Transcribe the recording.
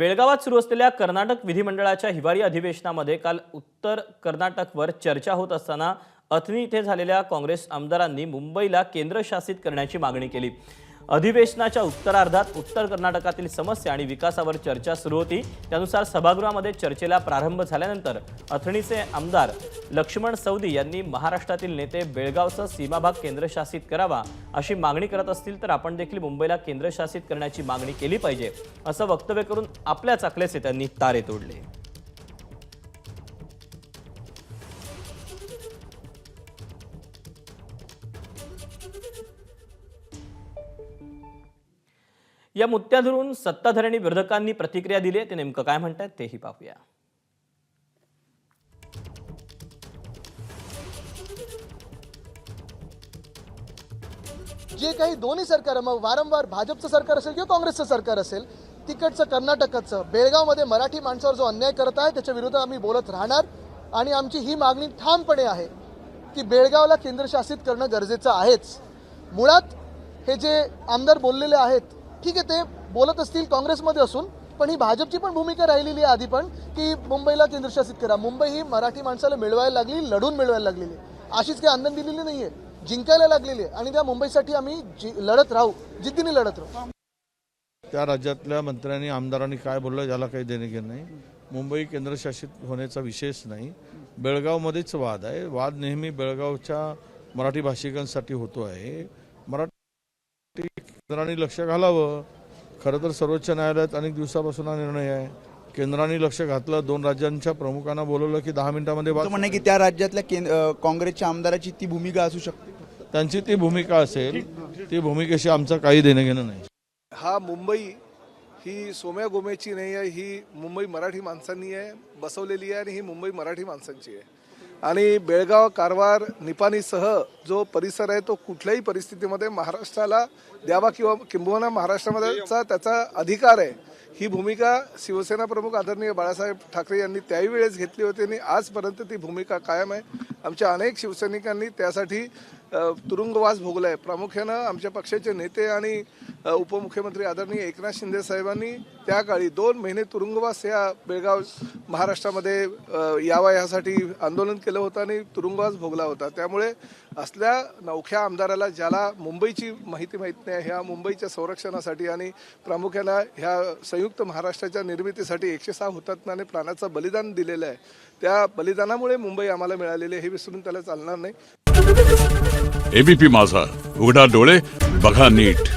बेळगावात सुरू असलेल्या कर्नाटक विधिमंडळाच्या हिवाळी अधिवेशनामध्ये काल उत्तर कर्नाटकवर चर्चा होत असताना अथनी येथे झालेल्या काँग्रेस आमदारांनी मुंबईला केंद्रशासित करण्याची मागणी केली। अधिवेशनाच्या उत्तरार्धात उत्तर कर्नाटकातील समस्या आणि विकासावर चर्चा सुरू होती। त्यानुसार सभागृहामध्ये चर्चेला प्रारंभ झाल्यानंतर अथणीचे आमदार लक्ष्मण सवदी यांनी महाराष्ट्रातील नेते बेळगावचा सीमाभाग केंद्रशासित करावा अशी मागणी करत असतील तर आपण देखील मुंबईला केंद्रशासित करण्याची मागणी केली पाहिजे असं वक्तव्य करून आपल्या चाकलेचे त्यांनी तारे तोडले। या मुद्द्यावरून सत्ताधारी आणि विरोधकांनी प्रतिक्रिया दिली आहे। ते नेमकं काय म्हणतात तेही पाहूया। जे काही दोन्ही सरकार मग वारंवार भाजपचं सरकार असेल किंवा काँग्रेसचं सरकार असेल, तिकडचं कर्नाटकाचं बेळगावमध्ये मराठी माणसावर जो अन्याय करत आहे त्याच्या विरोधात आम्ही बोलत राहणार आणि आमची ही मागणी ठामपणे आहे की बेळगावला केंद्रशासित करणं गरजेचं आहेच। मुळात हे जे आमदार बोललेले आहेत, ठीक आहे, ते बोलत असतील काँग्रेसमध्ये असून, पण ही भाजपची पण भूमिका राहिलेली आहे आधी पण की मुंबईला केंद्रशासित करा। मुंबई ही मराठी माणसाला मिळवायला लागली, लढून मिळवायला लागलेली, अशीच काही आंदोलन दिलेली नाहीये, जिंकायला लागलेली आहे आणि त्या मुंबईसाठी आम्ही लढत राहू, जिद्दीने लढत राहू। त्या राज्यातल्या मंत्र्यांनी आमदारांनी काय बोललं याला काही देणे घेणे नाही। मुंबई केंद्रशासित होण्याचा विषयच नाही, बेळगावमध्येच वाद आहे। वाद नेहमी बेळगावच्या मराठी भाषिकांसाठी होतो आहे। मराठी केंद्राने लक्ष घालावं। खरं तर सर्वोच्च न्यायालयात अनेक दिवसापासून हा निर्णय आहे, केंद्राने लक्ष घातलं। दोन राज्यांच्या प्रमुखांना बोलवलं की 10 मिनिटांमध्ये बात। म्हणणे की त्या राज्यातल्या काँग्रेसच्या आमदाराची ती भूमिका असू शकते, त्यांची ती भूमिका असेल, ती भूमिकेशी आमचं काही देणं घेणं नाही। हा मुंबई ही सोम्या गोमेची नाही आहे, ही मुंबई मराठी माणसांनी आहे बसवलेली आहे आणि ही मुंबई मराठी माणसांची आहे। आणि बेळगाव, कारवार, निपाणीसह जो परिसर आहे तो कुठल्याही परिस्थितीमध्ये महाराष्ट्राला द्यावा किंवा किंबहुना महाराष्ट्रामध्येचा त्याचा अधिकार आहे, ही भूमिका शिवसेना प्रमुख आदरणीय बाळासाहेब ठाकरे यांनी त्याही वेळेस घेतली होती आणि आजपर्यंत ती भूमिका कायम आहे। आमच्या अनेक शिवसैनिकांनी त्यासाठी तुरुंगवास भोगला आहे। प्रामुख्यानं आमच्या पक्षाचे नेते आणि उपमुख्यमंत्री आदरणीय एकनाथ शिंदे साहेबांनी त्या काळी 2 महिने तुरुंगवास या बेळगाव महाराष्ट्रामध्ये यावा यासाठी आंदोलन केलं होतं आणि तुरुंगवास भोगला होता। त्यामुळे असल्या नवख्या आमदाराला, ज्याला मुंबईची माहिती माहीत नाही, ह्या मुंबईच्या संरक्षणासाठी आणि प्रामुख्यानं ह्या संयुक्त महाराष्ट्राच्या निर्मितीसाठी 106 हुतात्म्याने प्राणाचं बलिदान दिलेलं आहे, त्या बलिदानामुळे मुंबई आम्हाला मिळालेली आहे, हे विसरून त्याला चालणार नाही। एबीपी माझा, उघडा डोळे बघा नीट।